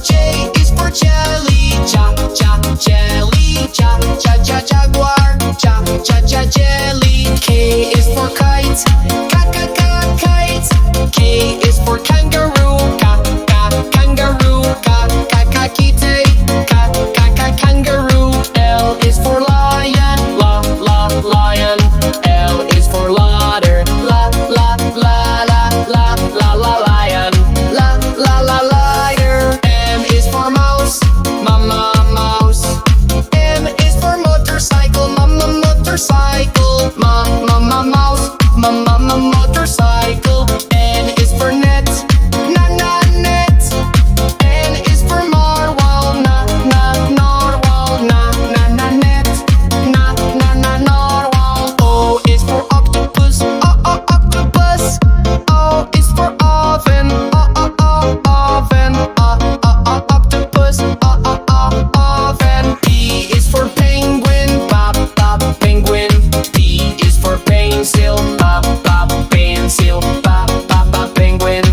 J is for jelly, jelly, jaguar, jelly. K is for kite, kite. K is for kangaroo, kangaroo, kite, kangaroo. L is for lion, lion. L is for ladder, lion, ladder. M is for mouse, mouse. M is for motorcycle, motorcycle. Mouse, motorcycle. N is for net, net. N is for narwhal, narwhal, net, narwhal. O is for octopus, octopus. O is for oven, oven, octopus, oven. P is for penguin, penguin. P is for pencil, pencil, penguin,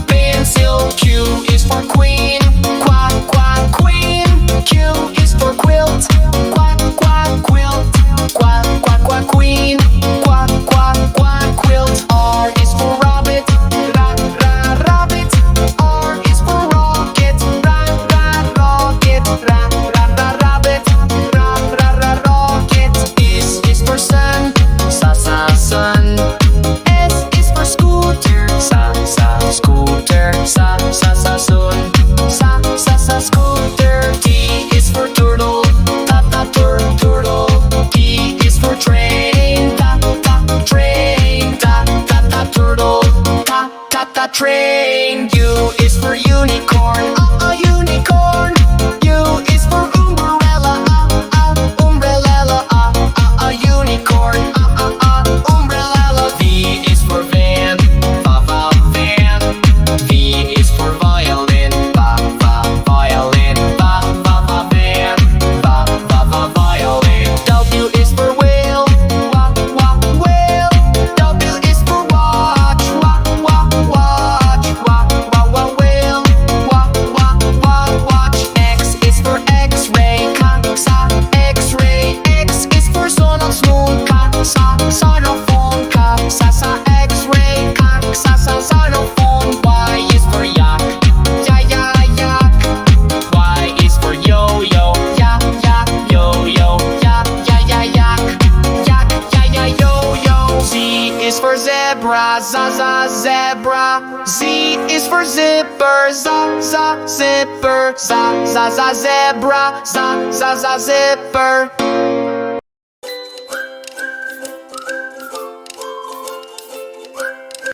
pencil. Q is for queen, queen. Q is for quilt, quilt, queen, quilt. R is for rabbit, rabbit. R is for rocket, rocket, rabbit, rocket. S is for sun, sun. S is for scooter, scooter, sun, scooter. T is for turtle, turtle. T is for train, train, turtle, train. U is for unicorn, unicorn. U is for umbrella, umbrella, unicorn, umbrella. V is for van, van. V is for violin, violin, van, violin. W is for whale, whale. W is for watch, watch, whale, watch. X is for X-ray, X-ray. X is for sun of moon, sun of phone, X-ray, sun of phone. Y is for yak, yak. Y is for yo-yo, yo-yo, yak, yo-yo. Z is for zebra, zebra. Z is for zipper, zipper, zebra, zipper.